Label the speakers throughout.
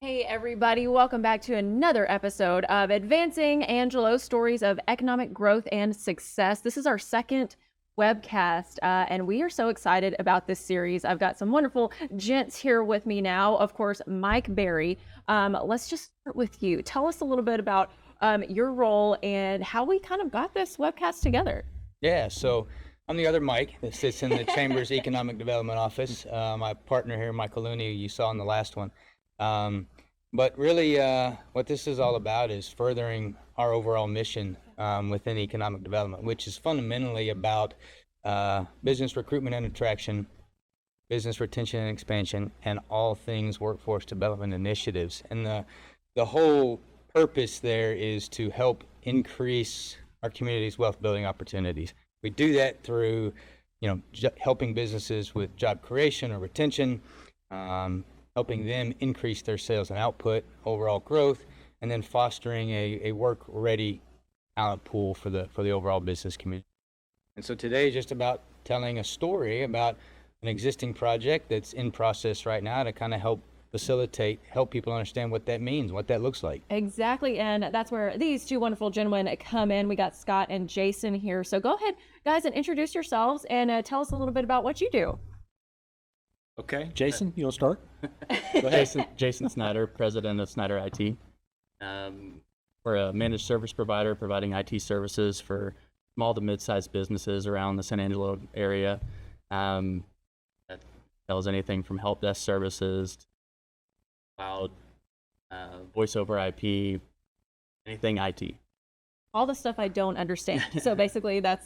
Speaker 1: Hey everybody, welcome back to another episode of Advancing Angelo Stories of Economic Growth and Success. This is our second webcast, and we are so excited about this series. I've got some wonderful gents here with me now. Of course, Mike Berry. Let's just start with you. Tell us a little bit about your role and how we kind of got this webcast together.
Speaker 2: Yeah, so I'm the other Mike that sits in the Chamber's Economic Development Office. My partner here, Michael Looney, you saw in the last one. But really, what this is all about is furthering our overall mission within economic development, which is fundamentally about business recruitment and attraction, business retention and expansion, and all things workforce development initiatives. And the whole purpose there is to help increase our community's wealth building opportunities. We do that through, helping businesses with job creation or retention, helping them increase their sales and output, overall growth, and then fostering a work-ready talent pool for the overall business community. And so today is just about telling a story about an existing project that's in process right now to kind of help people understand what that means, what that looks like.
Speaker 1: Exactly, and that's where these two wonderful gentlemen come in. We got Scott and Jason here. So go ahead, guys, and introduce yourselves and tell us a little bit about what you do.
Speaker 3: Okay, Jason, you want to start?
Speaker 4: Go ahead. Jason Snider, president of Snider IT. We're a managed service provider providing IT services for small to mid-sized businesses around the San Angelo area. That tells anything from help desk services, cloud, voice over IP, anything IT.
Speaker 1: All the stuff I don't understand. So basically that's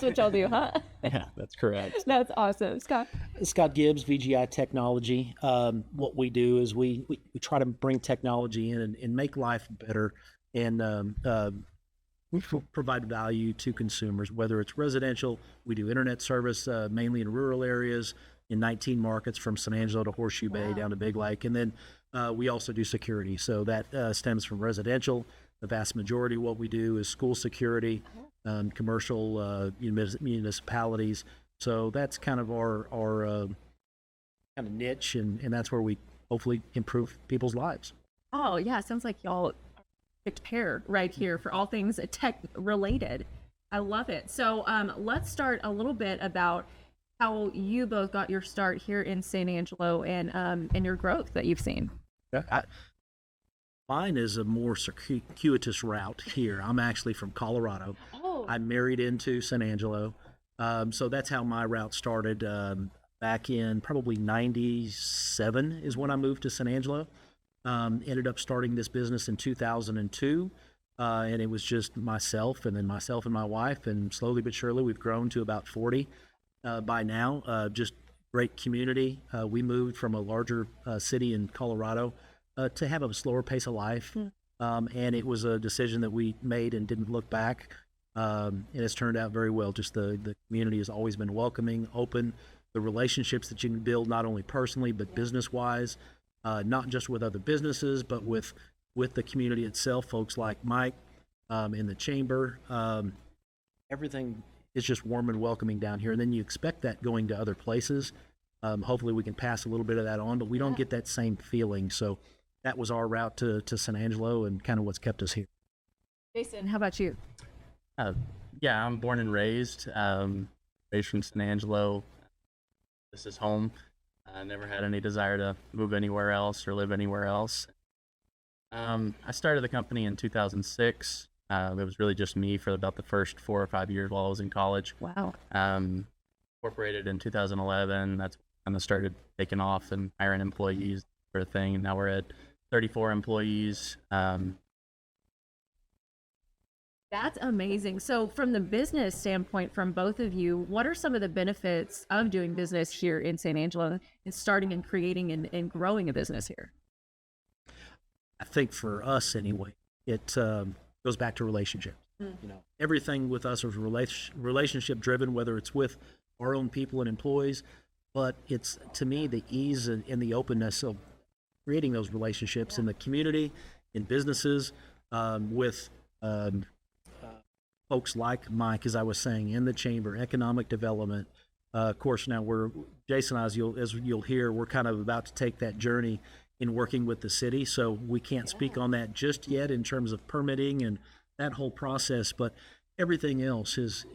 Speaker 1: what y'all do, huh?
Speaker 4: Yeah, that's correct.
Speaker 1: That's awesome. Scott?
Speaker 3: Scott Gibbs, VGI Technology. What we do is we try to bring technology in and make life better, and we provide value to consumers, whether it's residential. We do internet service mainly in rural areas in 19 markets from San Angelo to Horseshoe Bay down to Big Lake. And then we also do security. So that stems from residential. The vast majority of what we do is school security, commercial municipalities. So that's kind of our kind of niche, and that's where we hopefully improve people's lives.
Speaker 1: Oh, yeah. Sounds like y'all are picked pair right here for all things tech related. I love it. So let's start a little bit about how you both got your start here in San Angelo and your growth that you've seen.
Speaker 3: Yeah, mine is a more circuitous route here. I'm actually from Colorado.
Speaker 1: Oh.
Speaker 3: I married into San Angelo. So that's how my route started. Back in probably 97 is when I moved to San Angelo. Ended up starting this business in 2002. And it was just myself and my wife. And slowly but surely, we've grown to about 40 by now. Just great community. We moved from a larger city in Colorado to have a slower pace of life. And it was a decision that we made and didn't look back. And it's turned out very well. Just the community has always been welcoming, open. The relationships that you can build not only personally but business-wise, not just with other businesses, but with the community itself. Folks like Mike in the chamber, everything is just warm and welcoming down here. And then you expect that going to other places. Hopefully we can pass a little bit of that on, but we don't get that same feeling. So that was our route to San Angelo and kind of what's kept us here.
Speaker 1: Jason, how about you?
Speaker 4: Yeah, I'm born and raised from San Angelo. This is home. I never had any desire to move anywhere else or live anywhere else. I started the company in 2006. It was really just me for about the first 4 or 5 years while I was in college.
Speaker 1: Wow.
Speaker 4: Incorporated in 2011. That's when I started taking off and hiring employees for a thing. And now we're at 34 employees.
Speaker 1: That's amazing. So from the business standpoint, from both of you, what are some of the benefits of doing business here in San Angelo and starting and creating and growing a business here?
Speaker 3: I think for us anyway, it goes back to relationships. Everything with us is relationship driven, whether it's with our own people and employees, but it's, to me, the ease and the openness of creating those relationships in the community, in businesses, with folks like Mike, as I was saying, in the chamber, economic development. Of course, now Jason and I, as you'll hear, we're kind of about to take that journey in working with the city. So we can't speak on that just yet in terms of permitting and that whole process. But everything else is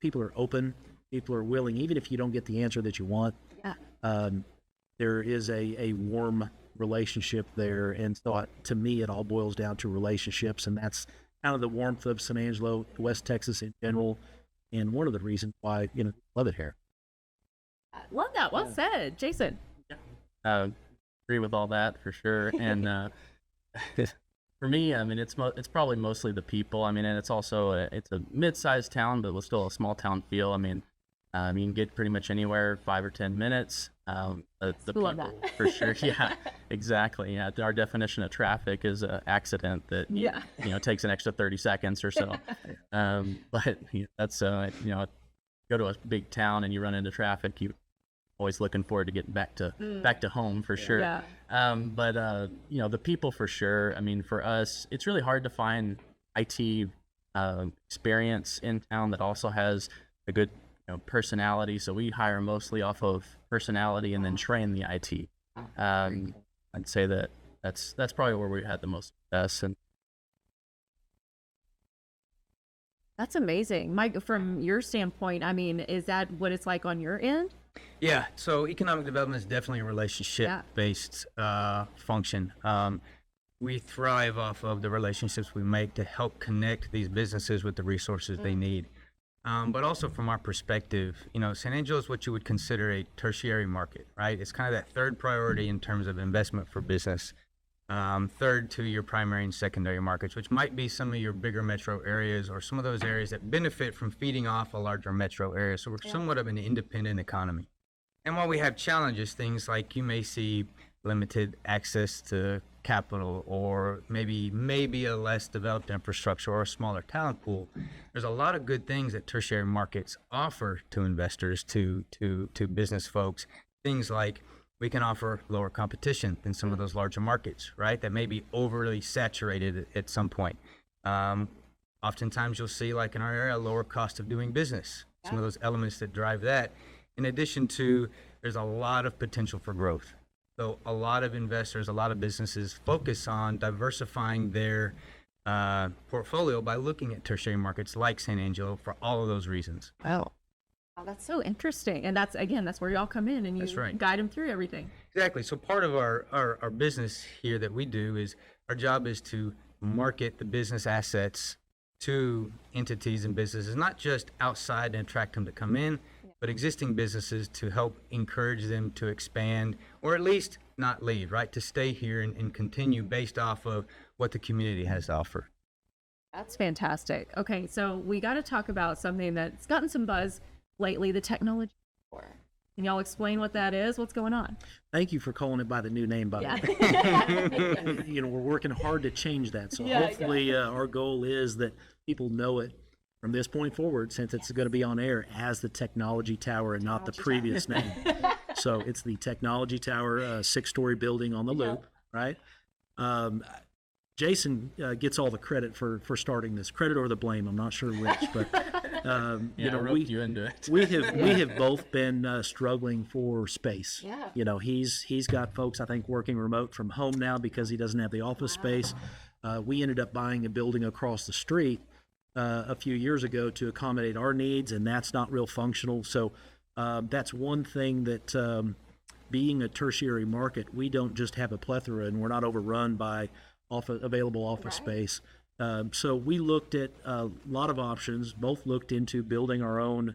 Speaker 3: people are open, people are willing, even if you don't get the answer that you want.
Speaker 1: Yeah.
Speaker 3: There is a warm relationship there, and so to me, it all boils down to relationships, and that's kind of the warmth of San Angelo, West Texas in general, and one of the reasons why love it here.
Speaker 1: I love that. Well said, Jason.
Speaker 4: Agree with all that for sure. And for me, I mean, it's probably mostly the people. I mean, and it's also it's a mid-sized town, but with still a small town feel. I mean, you can get pretty much anywhere 5 or 10 minutes. The people,
Speaker 1: love that.
Speaker 4: for sure. Yeah, exactly. Yeah, our definition of traffic is an accident that takes an extra 30 seconds or so. But that's go to a big town and you run into traffic, you always looking forward to getting back to home for sure.
Speaker 1: Yeah.
Speaker 4: But the people for sure. I mean, for us, it's really hard to find IT experience in town that also has a good personality. So we hire mostly off of personality and then train the IT. I'd say that's probably where we had the most success. And
Speaker 1: That's amazing. Mike, from your standpoint, I mean, is that what it's like on your end?
Speaker 2: Yeah, so economic development is definitely a relationship-based function. We thrive off of the relationships we make to help connect these businesses with the resources they need. But also from our perspective, San Angelo is what you would consider a tertiary market, right? It's kind of that third priority in terms of investment for business. Third to your primary and secondary markets, which might be some of your bigger metro areas or some of those areas that benefit from feeding off a larger metro area. So we're somewhat of an independent economy. And while we have challenges, things like you may see limited access to capital or maybe a less developed infrastructure or a smaller talent pool, there's a lot of good things that tertiary markets offer to investors, to business folks. Things like we can offer lower competition than some of those larger markets, right? That may be overly saturated at some point. Oftentimes you'll see, like in our area, a lower cost of doing business. Some of those elements that drive that. In addition to, there's a lot of potential for growth. So a lot of investors, a lot of businesses focus on diversifying their portfolio by looking at tertiary markets like San Angelo for all of those reasons.
Speaker 1: Wow. Oh, that's so interesting. And that's where y'all come in and you guide them through everything.
Speaker 2: Exactly. So part of our business here that we do is our job is to market the business assets to entities and businesses, not just outside and attract them to come in, but existing businesses to help encourage them to expand or at least not leave, right? To stay here and continue based off of what the community has to offer.
Speaker 1: That's fantastic. Okay, so we got to talk about something that's gotten some buzz lately, the technology tour. Can y'all explain what that is? What's going on?
Speaker 3: Thank you for calling it by the new name, by the way. We're working hard to change that. So hopefully our goal is that people know it from this point forward, since it's going to be on air, as the Technology Tower and not the previous name. So it's the Technology Tower, 6-story building on the loop, right? Jason gets all the credit for starting this. Credit or the blame, I'm not sure which, but
Speaker 4: you into it.
Speaker 3: we have both been struggling for space.
Speaker 1: Yeah.
Speaker 3: He's got folks, I think, working remote from home now because he doesn't have the office space. We ended up buying a building across the street a few years ago to accommodate our needs, and that's not real functional. So that's one thing that being a tertiary market, we don't just have a plethora and we're not overrun by available office space. So we looked at a lot of options, both looked into building our own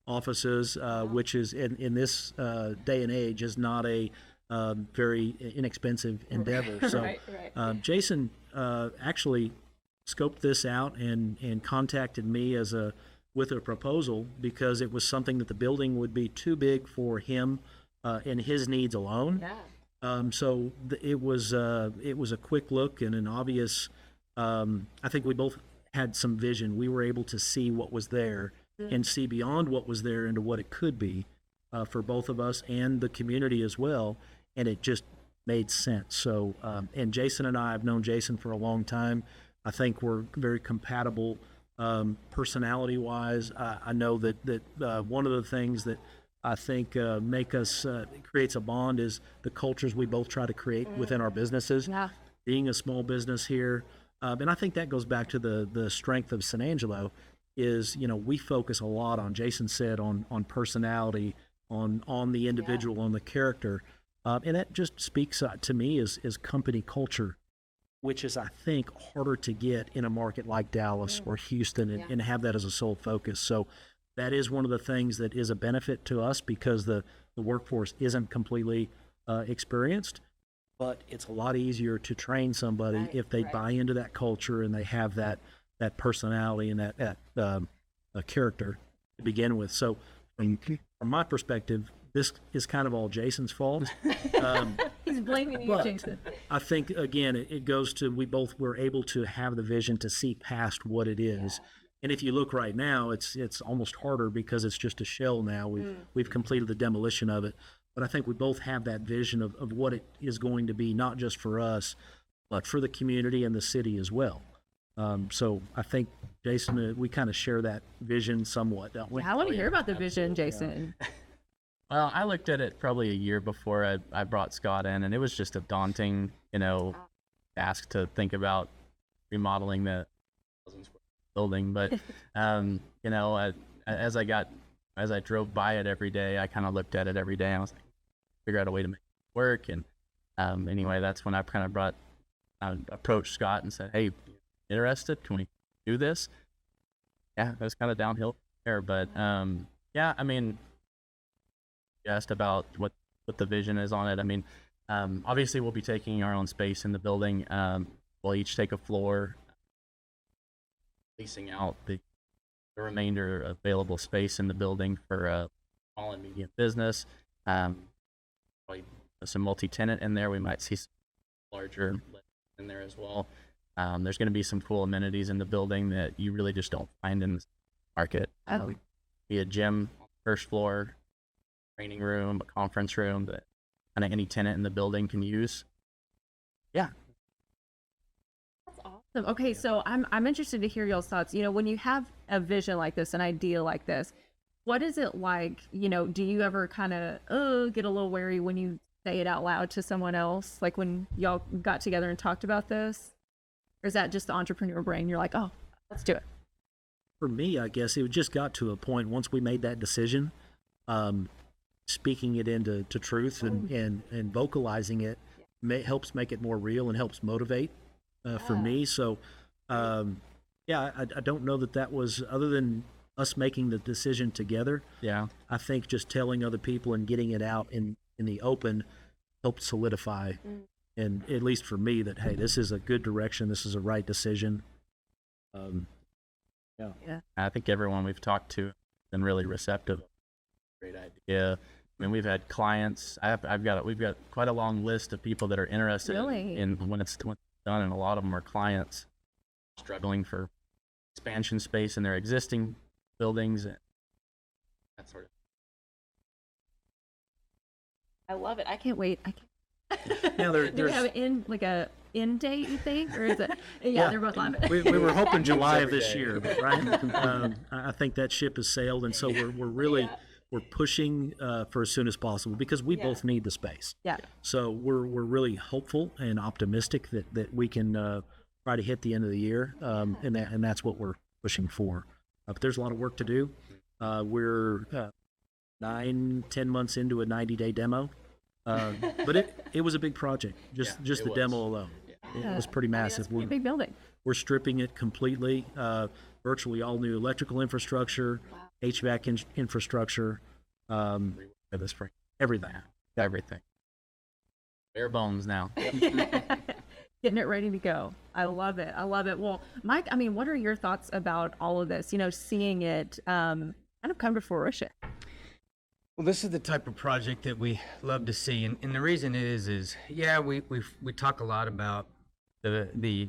Speaker 3: offices, which is in this day and age is not a very inexpensive endeavor. So Jason actually scoped this out and contacted me with a proposal because it was something that the building would be too big for him and his needs alone. So it was a quick look and an obvious. I think we both had some vision. We were able to see what was there and see beyond what was there into what it could be for both of us and the community as well. And it just made sense. So, and Jason and I have known Jason for a long time. I think we're very compatible personality-wise. I know that one of the things that I think make us creates a bond is the cultures we both try to create within our businesses.
Speaker 1: Yeah.
Speaker 3: Being a small business here, and I think that goes back to the strength of San Angelo. Is we focus a lot on, Jason said, on personality, on the individual, on the character, and that just speaks to me as company culture, which is, I think, harder to get in a market like Dallas or Houston, and have that as a sole focus. So that is one of the things that is a benefit to us, because the workforce isn't completely experienced, but it's a lot easier to train somebody if they buy into that culture and they have that personality and that character to begin with. So from my perspective, this is kind of all Jason's fault.
Speaker 1: He's blaming you,
Speaker 3: but
Speaker 1: Jason.
Speaker 3: I think, again, it goes to, we both were able to have the vision to see past what it is. And if you look right now, it's almost harder because it's just a shell now. We've completed the demolition of it. But I think we both have that vision of what it is going to be, not just for us, but for the community and the city as well. So I think, Jason, we kind of share that vision somewhat, don't we?
Speaker 1: I want to hear about the vision, Jason.
Speaker 4: Well, I looked at it probably a year before I brought Scott in, and it was just a daunting, task to think about remodeling the building. But, as I drove by it every day, I kind of looked at it every day. And I was like, figure out a way to make it work. And anyway, that's when I kind of approached Scott and said, hey, interested? Can we do this? Yeah, it was kind of downhill there. But, you asked about what the vision is on it. I mean, obviously we'll be taking our own space in the building. We'll each take a floor, leasing out the remainder available space in the building for small and medium business. Probably some multi-tenant in there. We might see some larger in there as well. There's going to be some cool amenities in the building that you really just don't find in the market. Be a gym on the first floor, training room, a conference room that kind of any tenant in the building can use. Yeah.
Speaker 1: That's awesome. Okay, so I'm interested to hear y'all's thoughts. When you have a vision like this, an idea like this, what is it like? Do you ever kind of get a little wary when you say it out loud to someone else? Like when y'all got together and talked about this? Or is that just the entrepreneur brain? You're like, oh, let's do it.
Speaker 3: For me, I guess it just got to a point once we made that decision, speaking it into truth and vocalizing it helps make it more real and helps motivate for me. So, I don't know that was, other than us making the decision together. Yeah, I think just telling other people and getting it out in the open helped solidify, and at least for me, that, hey, this is a good direction. This is a right decision.
Speaker 4: I think everyone we've talked to has been really receptive. Great idea. I mean, we've had clients. We've got quite a long list of people that are interested in when it's done, and a lot of them are clients struggling for expansion space in their existing buildings and that sort of.
Speaker 1: I love it. I can't wait. Do we have a end date, you think, or is it? Yeah, they're both laughing.
Speaker 3: We were hoping July of this year, but right. I think that ship has sailed, and so we're really. We're pushing for as soon as possible because we both need the space. Yeah. So we're really hopeful and optimistic that we can try to hit the end of the year, and that's what we're pushing for. But there's a lot of work to do. We're 9-10 months into a 90-day demo, but it was a big project. Just the demo alone, it was pretty massive.
Speaker 1: It's a big building.
Speaker 3: We're stripping it completely, virtually all new electrical infrastructure. HVAC infrastructure, everything.
Speaker 4: Bare bones now.
Speaker 1: Getting it ready to go. I love it. Well, Mike, what are your thoughts about all of this? Seeing it kind of come to fruition.
Speaker 2: Well, this is the type of project that we love to see, and the reason is we talk a lot about the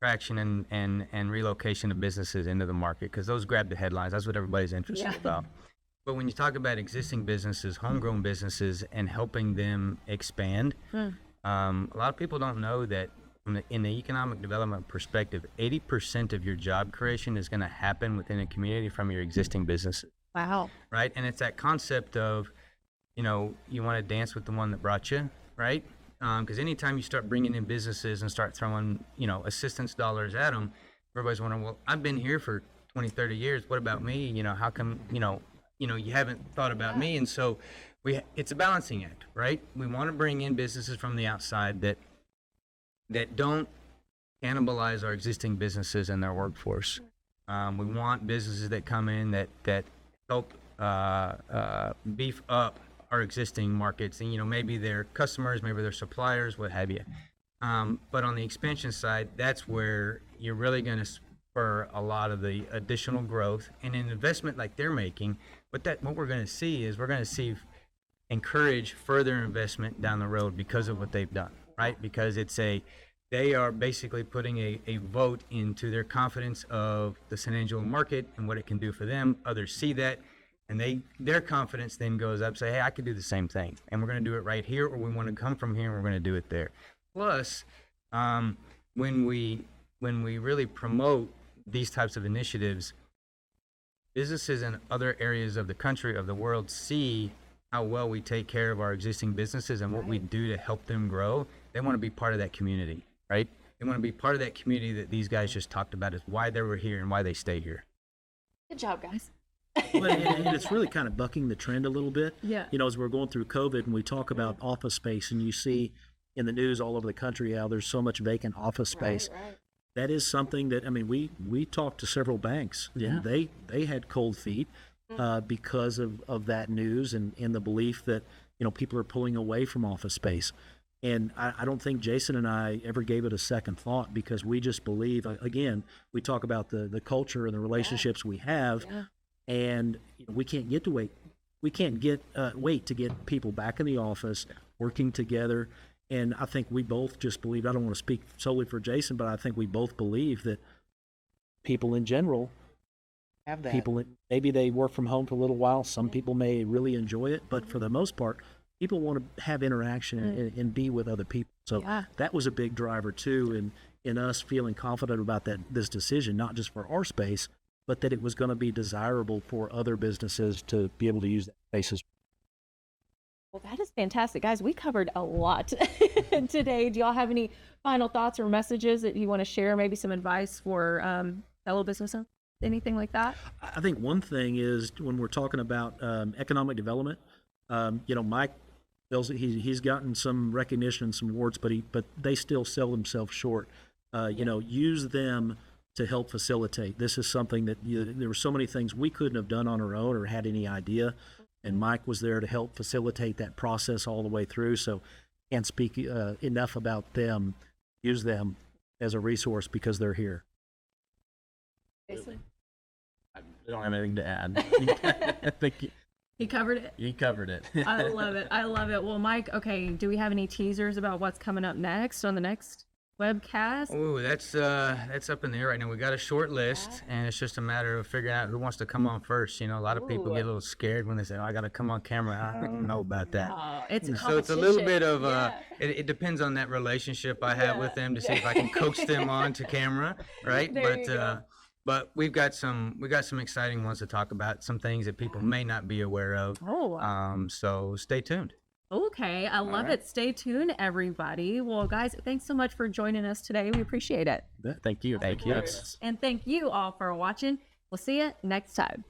Speaker 2: attraction and relocation of businesses into the market because those grab the headlines. That's what everybody's interested about. But when you talk about existing businesses, homegrown businesses, and helping them expand, a lot of people don't know that in the economic development perspective, 80% of your job creation is going to happen within a community from your existing businesses.
Speaker 1: Wow.
Speaker 2: right? And it's that concept of, you want to dance with the one that brought you, right? Because anytime you start bringing in businesses and start throwing, assistance dollars at them, everybody's wondering, well, I've been here for 20, 30 years. What about me? How come, you haven't thought about me? And so it's a balancing act, right? We want to bring in businesses from the outside that don't cannibalize our existing businesses and their workforce. We want businesses that come in that help beef up our existing markets, and maybe their customers, maybe their suppliers, what have you. But on the expansion side, that's where you're really going to spur a lot of the additional growth and an investment like they're making. What we're going to see is encourage further investment down the road because of what they've done, right? Because they are basically putting a vote into their confidence of the San Angelo market and what it can do for them. Others see that, and their confidence then goes up, say, hey, I could do the same thing, and we're going to do it right here, or we want to come from here and we're going to do it there. Plus, when we really promote these types of initiatives, businesses in other areas of the country, of the world, see how well we take care of our existing businesses and what we do to help them grow. They want to be part of that community, right? They want to be part of that community that these guys just talked about, is why they were here and why they stay here.
Speaker 1: Good job, guys.
Speaker 3: Well, and it's really kind of bucking the trend a little bit.
Speaker 1: Yeah.
Speaker 3: As we're going through COVID and we talk about office space, and you see in the news all over the country how there's so much vacant office space.
Speaker 1: Right.
Speaker 3: That is something that, we talked to several banks.
Speaker 4: Yeah.
Speaker 3: And they had cold feet because of that news and the belief that, people are pulling away from office space. And I don't think Jason and I ever gave it a second thought, because we just believe, again, we talk about the culture and the relationships we have.
Speaker 1: Yeah.
Speaker 3: And we can't wait to get people back in the office working together. And I think we both just believe, I don't want to speak solely for Jason, but I think we both believe that people in general have that. Maybe they work from home for a little while. Some people may really enjoy it, but for the most part, people want to have interaction and be with other people. So that was a big driver too, in us feeling confident about this decision, not just for our space, but that it was going to be desirable for other businesses to be able to use that space.
Speaker 1: Well, that is fantastic. Guys, we covered a lot today. Do y'all have any final thoughts or messages that you want to share? Maybe some advice for fellow business owners? Anything like that?
Speaker 3: I think one thing is, when we're talking about economic development, Mike feels that he's gotten some recognition and some awards, but they still sell themselves short. Use them to help facilitate. This is something that there were so many things we couldn't have done on our own or had any idea, and Mike was there to help facilitate that process all the way through. So can't speak enough about them. Use them as a resource because they're here.
Speaker 1: Jason?
Speaker 4: I don't have anything to add. I think
Speaker 1: He covered it.
Speaker 4: you covered it.
Speaker 1: I love it. I love it. Well, Mike, okay, do we have any teasers about what's coming up next on the next webcast?
Speaker 2: Oh, that's up in the air right now. We got a short list, and it's just a matter of figuring out who wants to come on first. A lot of people get a little scared when they say, "Oh, I got to come on camera." I don't know about that.
Speaker 1: It's a
Speaker 2: So it's a little bit of
Speaker 1: yeah.
Speaker 2: it depends on that relationship I have with them to see if I can coax them onto camera, right?
Speaker 1: There you go.
Speaker 2: But we got some exciting ones to talk about, some things that people may not be aware of.
Speaker 1: Oh.
Speaker 2: So stay tuned.
Speaker 1: Okay, I love it. Stay tuned, everybody. Well, guys, thanks so much for joining us today. We appreciate it.
Speaker 4: Thank you.
Speaker 2: Thank you.
Speaker 1: And thank you all for watching. We'll see you next time.